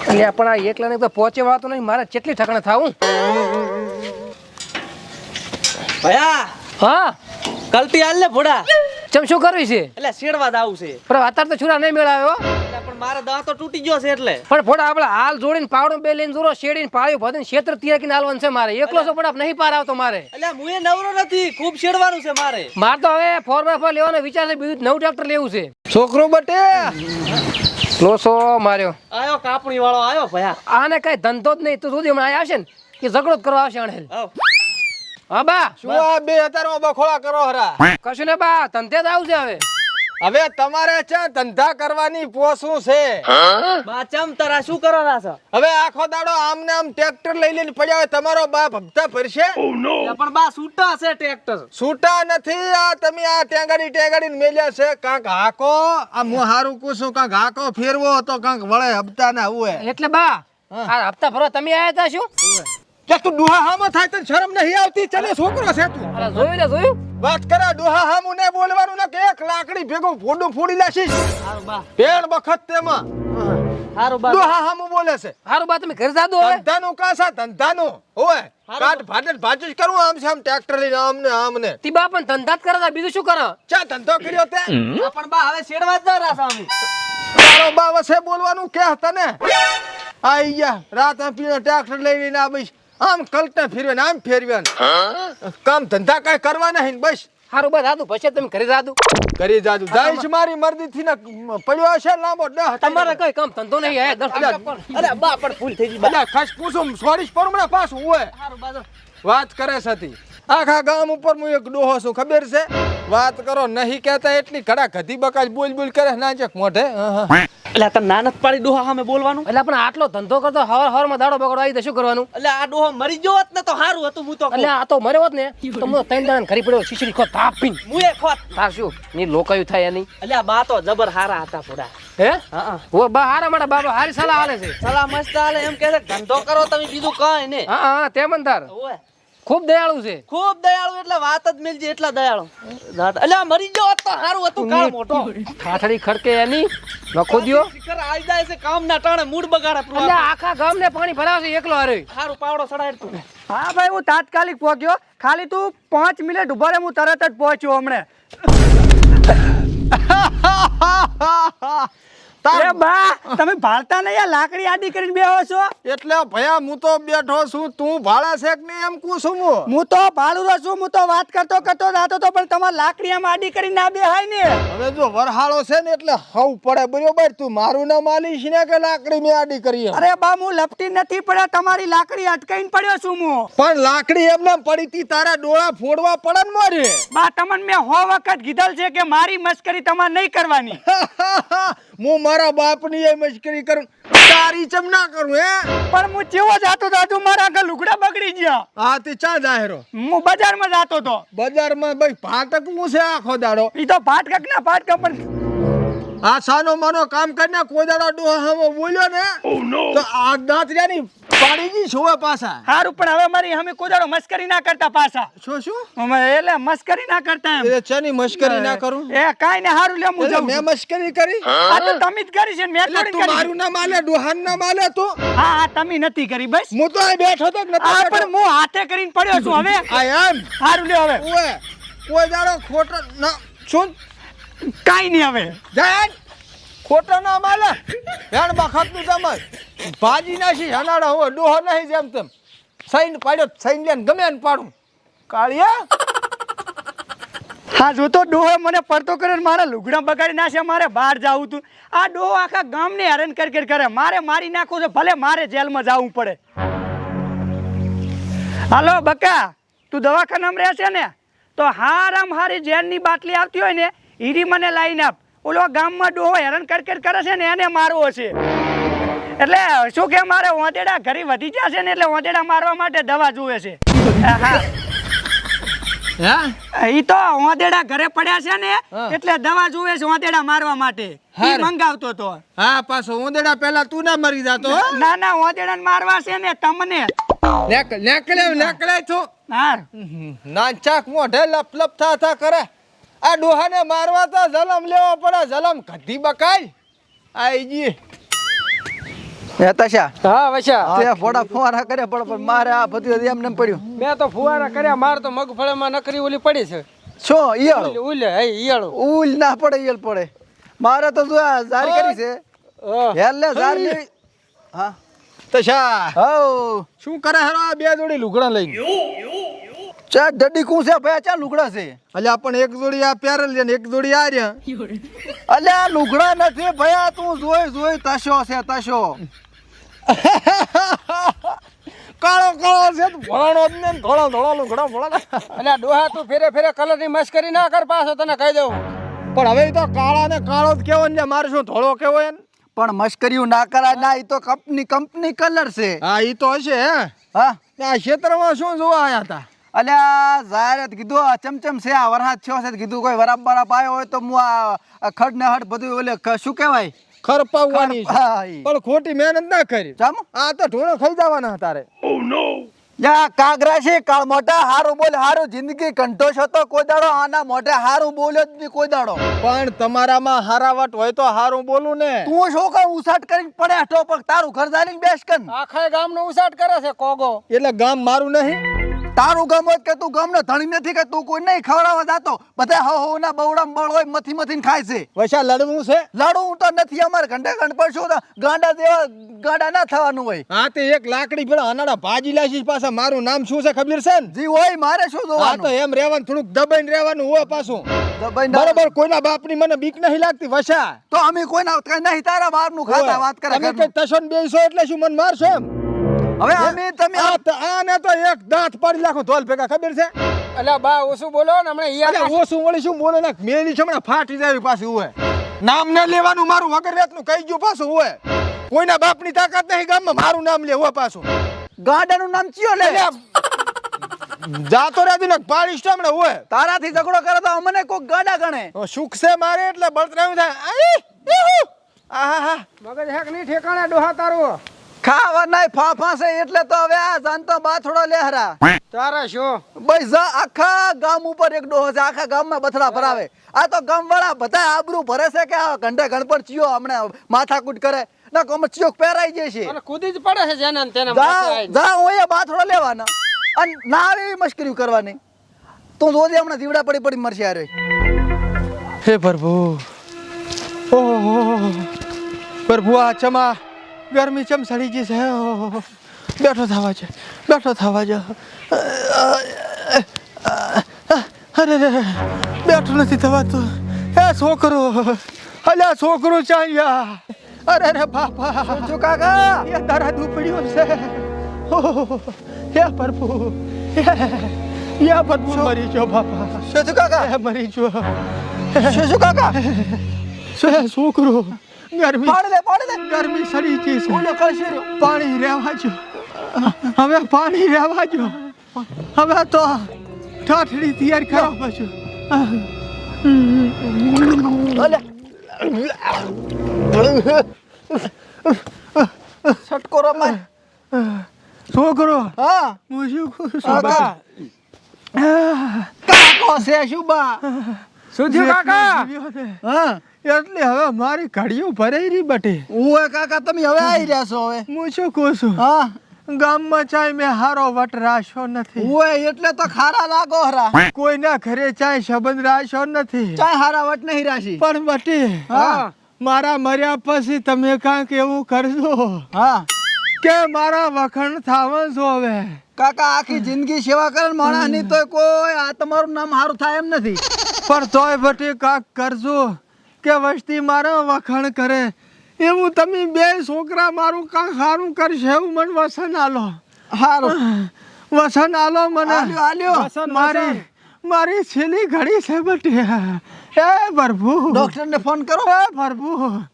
એટલે પણ આ એકલાને તો પહોંચે વાતો નહીં, મારે કેટલી ઠકાણે થાવું. ભયા હા કલટી હાલ ને ભોડા, ચમ શું કરવી છે? એટલે શેડવા દાવું છે. પણ અત્યારે તો છુરા નહીં મેળાવ્યો. એટલે પણ મારા દાંત તો તૂટી ગયો છે એટલે. પણ ફોડા આપણે હાલ જોડીને પાવડું બે લઈને જોરો શેડીને પાળ્યું ભરીને ક્ષેત્ર તિયા કે નાલવાનું છે મારે. એકલો છો પણ નહીં પાર આવતો મારે. એટલે હું એ નવરો નથી, ખૂબ શેડવાનું છે મારે. માર તો હવે 4x4 લેવાનો વિચાર છે, બીજું નવું ટ્રેક્ટર લેવું છે. છોકરો બટે લોસો માર્યો. આયો કાપણી વાળો આયો ભયા. આને કઈ ધંધો જ નહીં. તું સુધી હમણાં આવશે ને કે ઝઘડો જ કરવા આવશે અણહેલ. આવ. હા બા શું આ બે હતારમાં બખોળા કરો હરા? કશું ને બા, ધંધે જ આવશે હવે. હવે તમારે છે ધંધા કરવાની પોસું છે. બા ચમ તારા શું કરવાના છો? હવે આખો દાડો આમને આમ ટ્રેક્ટર લઈ લઈને પડ્યા હોય, તમારો બાપ હપ્તા ભરશે? એટલે પણ બા છૂટા છે ટ્રેક્ટર. છૂટા નથી. આ તમે આ ટેંગાડી મેલ્યા છે. કાંક હાકો આ હું હારું કુશું, કાંક હાકો ફેરવો તો કાંક વળે હપ્તા ના હોય. એટલે બા આ હપ્તા ભરવા તમે આયા હતા શું? કે તું ડોહા હામો થાય તને શરમ નહીં આવતી? ચલે છોકરો છે તું. અરે જોયું ને જોયું. વાત કરે ડોહા હામું ને બોલવાનું ને કે એક લાકડી ભેગું ફોડું ફોડી લેશીશ. હારું બા, પેણ બખત તેમાં હારું બા. ડોહા હામું બોલે છે. હારું બા તમે ઘરે જાદો હવે. ધંધાનું કાસા ધંધાનું હોય. કાટ ભાડે ભાજુ જ કરવું આમ છે આમ ટ્રેક્ટર લઈને આમને તી બા પણ ધંધા જ કરે બીજું શું કરે? ચા ધંધો કર્યો તે? આ પણ બા હવે શેડવા જ ન રાસા અમે. તારો બા વસે બોલવાનું કે તને? આઈ ગયા રાત પીને ટ્રેક્ટર લઈને આ બસ આમ કલટા ફેરવે આમ ફેરવે કામ ધંધા કઈ કરવા નહીં બસ. હારું બા દાદુ પછી તમે ઘરે જાદુ કરી જાજુ જાઈશ મારી મરજી થી ને પડ્યો હશે લાંબો તમારે કઈ કામ ધંધો નહીં હે 10 અરે બા પણ ભૂલ થઈ ગઈ બા. ખસ પૂછું સોડીશ પર હમણાં પાછું હોય હારું બા જો. વાત કરે સતી આખા ગામ ઉપર હું એક ડોહો છું ખબર છે. વાત કરો નહીં કહેતા એટલી ઘડા ઘધી બકાજ બોલ બોલ કરે નાચક મોઢે. એટલે તને નાનત પાડી ડોહા સામે બોલવાનું. એટલે પણ આટલો ધંધો કરતો હવાર માં દાડો બગડો આવી તો શું કરવાનું? એટલે આ ડોહો મરી ગયો હોત ને તો સારું હતું. હું તો એટલે આ તો મર્યો હોત ને તો હું 3 દાડા ઘરી પડ્યો શીશડી ખો તાપીન મુએ ખોત. તાર શું ની લોકાયું થાય એની. એટલે આ બા તો જબર હારા હતા પૂરા. હે હા ઓ બા હારા મારા બાબા હારી સલાહ આલે છે. સલાહ મસ્ત આલે એમ કહે છે ધંધો કરો તમે બીજું કઈ ને. હા હા તે મંતાર ઓય ખૂબ દયાળુ છે. ખૂબ દયાળુ એટલે વાત જ મિલજી એટલા દયાળુ. એટલે આ મરી ગયો હોત તો સારું હતું. કાળ મોટો ઠાઠડી ખડકે એની નખો દ્યો. શિખર આવી જાય છે કામ ના ટાણે મૂડ બગાડે એટલે પૂરા. આખા ગામ ને પાણી ભરાવશે એકલો હારે. સારું પાવડો ચડાડ તું. હા ભાઈ હું તાત્કાલિક પહોંચ્યો. ખાલી તું 5 મિનિટ ઉભા રહે, હું તરત જ પહોંચ્યો હમણે. એ બા તમે ભાળતા નહીં, આ લાકડી આડી કરીને બેહો છો. એટલે ભયા હું તો બેઠો છું. તું ભાડા છે કે નહીં એમ પૂછું હું. હું તો ભાડું છું. હું તો વાત કરતો જાતો તો પણ તમારે લાકડી આમ આડી કરીને ના બેહાય ને. હવે જો વરહાળો છે ને એટલે હવ પડે બરોબર. તું મારું ના માલીશ ને કે લાકડી મેં આડી કરી એમ? અરે બા હું લપટી નથી પડ્યો, તમારી લાકડી અટકાઈને પડ્યો છું હું. પણ લાકડી એમને પડી તી તારા ડોળા ફોડવા પડે ને મારે. બા તમને મેં 100 વખત કીધેલ છે કે મારી મસ્કરી તમારે નહીં કરવાની. હું મારા બાપની એ મસ્કરી કરું, તારી ચમ ના કરું હે? પણ હું ચેવો જાતો હતો, મારા આગળ લુગડા બગડી ગયા. હા તે ચા જાહેરો હું બજારમાં જાતો હતો. બજારમાં ભાઈ ફાટક હું છે આખો દાડો. ઈ તો ફાટક ના ફાટક પણ આ સાનો માનો કામ કરીને કોઈ દાડો ડોહા હામો બોલ્યો ને તો આ દાંત ની પાડી ગઈ છો પાછા. હારું પણ હવે મારી અમે કોઈ દાડો મસ્કરી ના કરતા પાછા. શું અમે એટલે મસ્કરી ના કરતા એમ. એ ચેની મસ્કરી ના કરું? એ કાઈ ને હારું લે હું એટલે જાઉં મેં છું. મસ્કરી કરી? આ તો તમે જ કરી છે ને મેં એટલે થોડી તું કરી. મારું ના માલે ડોહાન ના માલે તું? હા હા તમે નથી કરી બસ. હું તો અહીં બેઠો તો જ નતો આ બેઠો. પણ હું હાથે કરીને પડ્યો છું હવે. આ એમ હારું લે હવે ઓએ કોઈ દાડો ખોટો ના શું કાઈ નહીં હવે. જાન ખોટો ના માલે હેણ બખત નું સમજ ભાજી નાખી હનાડા હોય ડોહો નહીં જેમ તેમ સૈન પાડ્યો સૈન લેન ગમે ને પાડું કાળિયા. હા જો તો ડોહો મને પડતો કરે ને મારા લુગડા બગાડી નાખે. મારે બહાર જાવું તું. આ ડોહો આખા ગામને હેરાન કરી કરે. મારે મારી નાખો છે, ભલે મારે જેલમાં જવું પડે. હાલો બકા તું દવાખાનામાં રહેશે ને તો હારામ હારી ઝેરની બાટલી આવતી હોય ને ઈરી મને લાઈને આપ. ઓલો ગામમાં ડોહો હેરાન કરી કરે છે ને એને મારવો છે. એટલે શું કે મારે ઓંદેડા ઘરે વધી ગયા છે ને એટલે ઓંદેડા મારવા માટે દવા જોવે છે. હા ઈ તો ઓંદેડા ઘરે પડ્યા છે ને એટલે દવા જોવે છે ઓંદેડા મારવા માટે. ઈ મંગાવતો તો. હા પાછો ઉંદડા પેલા તું ના મરી જાતો. ના ના ઓંદેડાને મારવા છે ને તમને. નેકળે તું હા નાચાક મોઢે લપ લપ થા કરે. આ ડોહાને મારવા તો જલમ લેવો પડે. જલમ ગધી બકાઈ આઈ જી એ તશા હા વૈશા તે ફોડા ફુવારા કરે પણ મારે આ બધું એમને પડ્યું. મેં તો ફુવારા કર્યા, માર તો મગફળીમાં નકરી ઓલી પડી છે. શું ઈયાળો ઉલે હે ઈયાળો. ઉલ ના પડે ઈયળ પડે. મારે તો જો આ જારી કરી છે. હેલે જારી. હા તશા હો શું કરે હેરો આ બે જોડી લુગડા લઈને? ચા ડડી કું છે ભાઈ, ચા લુગડા છે. અલ્યા પણ એક જોડી આ પહેરેલ છે ને એક જોડી આ રહ્યા. અલ્યા લુગડા નથી ભયા, તું જોઈ તશો છે તશો. કાળો કાળો છે તો ભણાણો જ ને ધોળા ધોળા લુગડા ભણા. અલ્યા ડોહા તું ફેરે ફેરે કલર ની મસ્કરી ના કર, પાછો તને કહી દઉં. પણ હવે તો કાળા ને કાળો જ કેવો ને, મારે શું ધોળો કેવો એને? પણ મશ્કરીયું ના કરાય ના, ઈ તો કંપની કલર છે. હા ઈ તો હશે હે. હા આ ક્ષેત્રમાં શું જોવા આયા હતા? અલ્યા જાહેરાત કીધું આ ચમચમ છે, આ વરસાદ થયો છે કીધું કોઈ વરાપ બરાપ આવ્યો હોય તો હું આ ખડ ને હડ બધું ઓલે શું કહેવાય ખરપાવવાની છે. હા, ઈ. પણ ખોટી મહેનત ના કરી. જામ આ તો ઢોળો ખાઈ જવાના તારે. યા કાગરા છે કાળ મોટા હારું બોલ હારું, જિંદગી કંઠો છો તો કોઈ દાડો આના મોઢે હારું બોલ્યો જ નહીં કોઈ દાડો. પણ તમારામાં હારાવટ હોય તો હારું બોલું ને. તું શું કર ઉસાટ કરીને પડ્યા ટોપક, તારું ઘર જાલીને બેસ કન. આખા ગામ નો ઉસાટ કરે છે કોગો. એટલે ગામ મારું નહીં. તારું ગામ હોય કે તું ગામનો ધણી નથી કે તું કોઈ નહીં ખવડાવવા જાતો. બધા હો ના બવડામ બળ હોય મથી મથીને ખાય છે. વૈસા લડવું છે. લડવું તો નથી અમારે ઘંટે ઘંટ પર શું ગાંડા જેવા ગાંડા ના થવાનું હોય. હા તે એક લાકડી પેલા અનાડા ભાજી લાશી પાછા મારું નામ શું છે ખબર છે ને? જી હોય મારે શું હા તો જોવાનું. એમ રહેવાનું, થોડુંક દબાઈને રહેવાનું હોય પાછું. દબાઈ ના- બરોબર, કોઈના બાપની મને બીક નહીં લાગતી વસા. તો અમે કોઈના કઈ નહીં તારા બારનું ખાતા વાત કરે તમે ઘરનું. કઈ તશન બેસો એટલે શું મને મારશો એમ? હવે અમે તમે આને તો એક દાંત પાડી નાખો ધોલ ભેગા, ખબર છે? અલ્યા બા ઓછું બોલો ને, હમણાં ઈયા અરે ઓછું વળી શું બોલે નાખ મેલી છે હમણાં ફાટી જાય પાછું હોય. નામ ન લેવાનું મારું વગર રેતનું કહી ગયું પાછું હોય. કોઈના બાપની તાકાત નહીં ગામમાં મારું નામ લે હોય પાછું. ગાંડાનું નામ ચિયો લે. જાતો રાતી ને પાડીશ તો હમણાં હોય. તારાથી ઝઘડો કરે તો અમને કોક ગાંડા ગણે. સુખ છે મારે એટલે બળતરાવ થાય. આઈ, યુહુ. આહાહા. મગજ હેક નહીં ઠેકાણે ડોહા તારું. ખાવા નાય ફાફા છે એટલે તો હવે આ જાનતો બાથોડો લેહરા. તારા શું બસ આખા ગામ ઉપર એક ડોહો છે, આખા ગામમાં બથડા ભરાવે. આ તો ગામ વાળા બધા આબરૂ ભરે છે કે આ ઘંટે ઘણ પર ચિયો હમણાં માથાકૂટ કરે ના કોમ ચિયો પહેરાઈ જાય છે. અને કૂદી જ પડે છે જેના ને તેના જા માથે આઈને. જા ઓય બાથોડો લેવાના અને ના આવી મશ્કરી કરવાની. તું જોજે હમણાં દીવડા પડી પડી મરશે યાર. હે પ્રભુ, ઓહો પ્રભુ, આ ચમા ગરમી ચમ સડી ગઈ છે. ઓહો, બેઠો થવા છે, બેઠો થવા છે. અરે રે, બેઠું નથી થવાતું. હે છોકરો, અલ્યા છોકરો ચાલ્યા. અરે રે બાપા, શું કાકા એ તારા દુપડીઓ છે. ઓહો, હે પ્રભુ, હે પ્રભુ, મરી ગયો બાપા. શું કાકા હે મરી ગયો. શું કાકા શું છોકરો ગરમી પાડી દે ગરમી સડી ગઈ છે. ઓલો કળશી રહ્યો. પાણી રહેવા જો, હવે પાણી રહેવા જો. હવે તો ઠાઠડી તૈયાર કરવા પાછું. અલે છટકો રમાય. છોકરો, હા હું શું કહું છું? કાકા કાકો છે શું બા. શું થયું કાકા? જીવ્યો ને, હા એટલે હવે મારી ઘડીઓ ભરાઈ રહી બટે. ઓય કાકા તમે હવે આવી રહ્યા છો હવે. હું શું કહું છું? હા ગામમાં ચાય મેં હારો વટ રાખ્યો નથી. ઓય એટલે તો ખારા લાગો હરા. કોઈના ઘરે ચાય સંબંધ રાખ્યો નથી. ચાય હારા વટ નહીં રાશી. પણ બટી, હા મારા મર્યા પછી તમે કાંઈક એવું કરજો હા કે મારા વખણ થાવન છો. હવે કાકા આખી જિંદગી સેવા કરે માણસ ની તો કોઈ આ તમારું નામ હારું થાય એમ નથી. પણ તોય બટી કાંક કરજો કે વસ્તી મારા વખાણ કરે. એવું તમે બે છોકરા મારું કાંક સારું કરશે એવું મને વસન આલો. હારું વસન આલો મને. આલ્યો આલ્યો. વસન, મારી મારી છેલ્લી ઘડી છે બટી. હે પ્રભુ, ડોક્ટર ને ફોન કરો. હે પ્રભુ,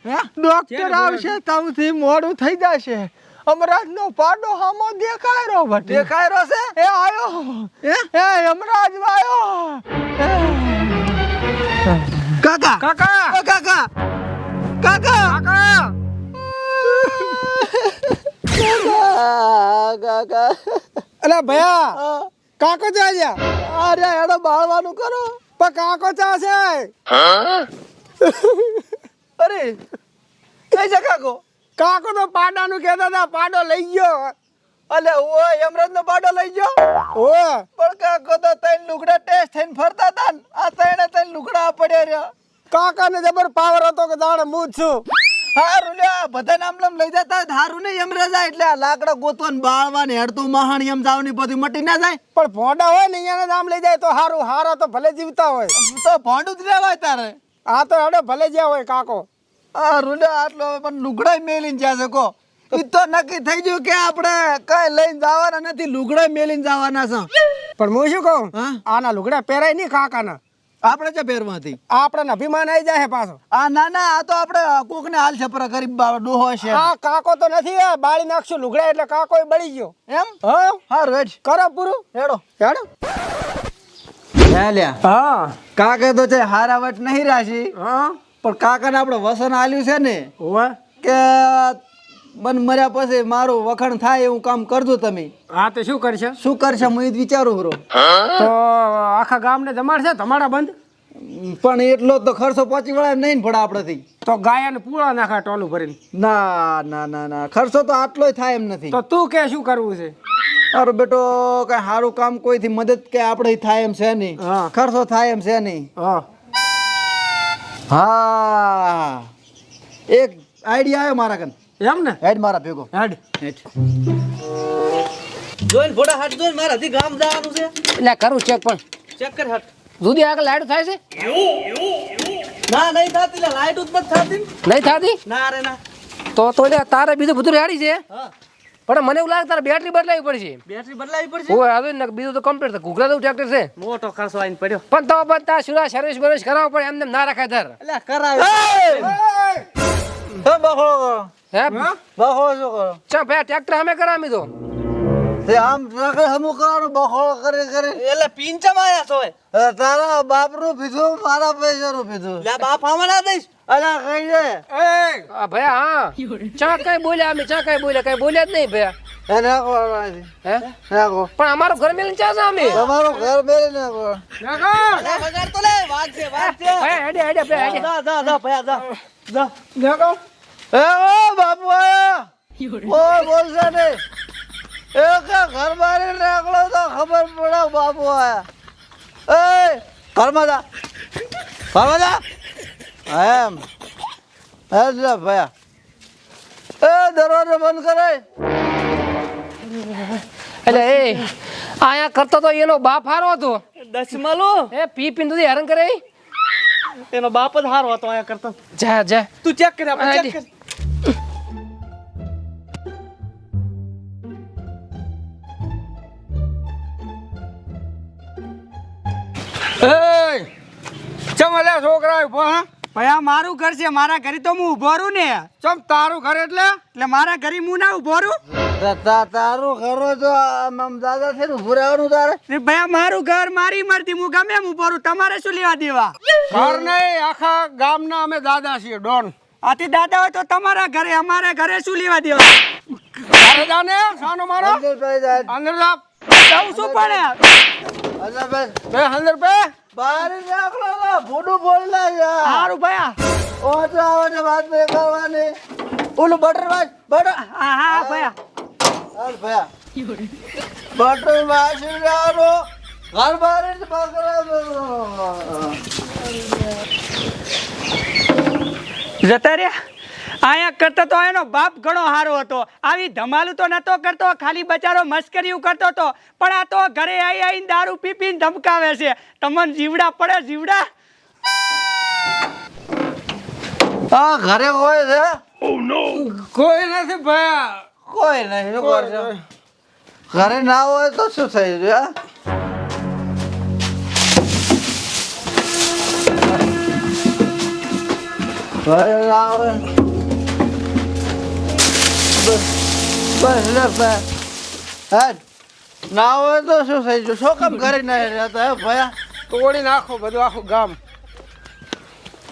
હે ડોક્ટર આવશે તમથી મોડું થઈ જશે. અમરાજ નો પાડો હામો દેખાય રહ્યો બટી. દેખાય રહ્યો છે. એ આયો, એ અમરાજ આયો. કાકા કાકા ઓ કાકા કાકા કાકા કાકા અલા ભયા, કાકો ચાલ્યા. અરે એડો બાળવાનું કરો. પણ કાકો ચાશે. અરે કઈ છે કાકો. કાકો તો પાડાનું કહેતા હતા, પાડો લઈ ગયો. અલે ઓ યમરાજ નો પાડો લઈ ગયો. ઓય પણ કાકો તો ત્રણ લુગડા ટેસ્ટ થઈને ફરતા હતા ને આ ત્રણ લુગડા પડ્યા રહ્યા. કાકાને જબર પાવર હતો કે દાડે હું જ છું. હારું લે બધા નામ લઈ જતા હારું ને યમરાજા એટલે આ લાકડા ગોતવા ને બાળવા ને હેડતું મહાણ યમ જાવની બધી મટી ના જાય. પણ ભોંડા હોય ને અહીંયાને નામ લઈ જાય તો હારું, હારા તો ભલે જીવતા હોય. તો ભોંડું જ રહેવાય તારે. આ તો હડે ભલે જ્યાં હોય કાકો. હારું લે આટલો પણ લુગડા મેલીને જ્યાં શકો ઈ તો નક્કી થઈ ગયું કે આપણે કઈ લઈને જવાના નથી, લુગડા મેલીને જવાના છે. પણ હું શું કહું, હા? આના લુગડા પહેરાય નહીં કાકાના. આપણે જે પહેરવાથી આપણને અભિમાન આવી જાય પાછો. આ ના ના આ તો આપણે કોકને હાલ છપરા ગરીબ ડોહો છે. આ કાકો તો નથી, આ બાળી નાખશું લુગડા એટલે કાકો બળી ગયો. એમ હા હારું હેડ કરો પૂરું. હેડો હેડો. લ્યા હા કાકે તો છે હારા વટ નહીં રાશી, હા પણ કાકાને આપણે વસન આલ્યું છે ને હોવે. કે બન મર્યા પછી મારું વખાણ થાય એવું કામ કરજો તમે. હા તો શું કરશે? શું કરશે હું એ જ વિચારું બરો. તો આખા ગામને જમાડશે તમારા બંધ. પણ એટલો તો ખર્ચો પહોંચી વળે નહીં ને ભડા આપણાથી. તો ગાયાને પૂળા નાખા ટોલું ભરીને. ના ના ના ના ખર્ચો તો આટલોય થાય એમ નથી. તો તું કે શું કરવું છે? તારો બેટો કઈ સારું કામ કોઈથી મદદ કે આપણે થાય એમ છે નહીં, હા. ખર્ચો થાય એમ છે નહીં. હા હા એક આઈડિયા આવ્યો મારા કન. એમ ને? હેડ મારા ભેગો હેડ. જોઈન ફોટા હાટ જોઈન મારાથી ગામ જવાનું છે. એટલે કરું ચેક પણ ચેક કર હાટ. દૂધી આગળ લાઈટ થાય છે? ના નહીં થતી લે લાઈટ જ નથી થતી. નહીં થતી? ના રે ના. તો લે તારે બીજું બધું રેડી છે, હા પણ મને એવું લાગે તારે બેટરી બદલાવી પડશે. બેટરી બદલાવી પડશે. હોય હવે ને બીજું તો કમ્પ્લીટ ઘૂઘરા જેવું ટ્રેક્ટર છે, મોટો ખર્ચો આઈને પડ્યો. પણ તો પણ તાર સુરા સર્વિસ બર્વિસ કરાવવો પડે, એમને ના રખાય તાર. એટલે કરાવી. હે બહો હે બહો શું કરો? ચા ભાઈ ટ્રેક્ટર અમે કરાવી દો. તે આમ ટ્રકે હમું કરવાનું બહો કરે કરે. એટલે પિંચમ આયા છો. તારા બાપનું પીધું મારા પૈસાનું પીધું. લે બાપ આમાં દઈશ. અલા કઈ છે? આ ભાઈ હા ચા કઈ બોલ્યા અમે, ચા કઈ બોલ્યા, કઈ બોલ્યા જ નહીં ભાઈ. એ નાખો આમાંથી. હે નાખો. પણ અમારું ઘર મેલીને ચા છે અમે. તમારું ઘર મેરી નાખો. નાખો. વગાડ તો લે વાગશે વાગશે. ભાઈ હેડે હેડે ભાઈ હેડે. જા જા જા ભયા જા. જા. નાખો. એ ઓ બાપુ આયા. ઓ બોલશે ને. એ કે ઘર મારી નાખલો તો ખબર પડે બાપુ આયા. એ ઘરમાં જા. ઘરમાં જા. એમ. એટલે ભયા. એ દરવાજો બંધ કરે. એટલે એ આયા કરતો તો એનો બાપ હારો હતો. દસમાલો એ પી પીને સુધી હેરાન કરે. એનો બાપ જ હારો હતો આયા કરતો. જા જા તું ચેક કર આપણે ચેક કર. ચમલે છોકરા ઉભો. હા ભાઈ આ મારું ઘર છે, મારા ઘરે તો હું ઉભો રહું ને. ચમ તારું ઘર એટલે મારા ઘરે હું ના ઉભો રહું. તારું ઘરો તો આમ દાદા છે ને ઉભું રહેવાનું તારે. ભાઈ આ મારું ઘર મારી મરજી, હું ગમે એમ ઉભો રહું, તમારે શું લેવા દેવા? ઘર નહીં, આખા ગામના અમે દાદા છીએ ડોન. આથી દાદા હોય તો તમારા ઘરે, અમારે ઘરે શું લેવા દેવા? ઘરે જાને સાનો મારો અંદર જા. જાઉં શું પડે? બે અંદર બે બહાર નાખલો તો ભૂડું બોલલા યાર. સારું ભાઈ. ઓ તો આવને વાત બે કરવાની. ઓલું બટર વાજ બટર. હા હા ભાઈ. હાલ ભયા. બટર વાજ રારો ઘર બહાર જ પકડા. જતા રહ્યા. આયા કરતો તો એનો બાપ ઘણો સારો હતો, આવી ધમાલું તો નતો કરતો, ખાલી બચારો મસ્કરીઓ કરતો હતો. પણ આ તો ઘરે આવી આવીને દારૂ પી પીને ધમકાવે છે. તમને જીવડા પડે જીવડા? હા ઘરે કોઈ છે? કોઈ નથી ભાઈ. કોઈ નહીં. શું કરશો? ઘરે ના હોય તો શું થઈ ગયું? ઘરે ના હોય બસ લે ભાઈ. ના હોય તો શું થઈ ગયું? શું કામ ઘરે ના રહેતા હે ભયા? તોડી નાખો બધું આખું ગામ.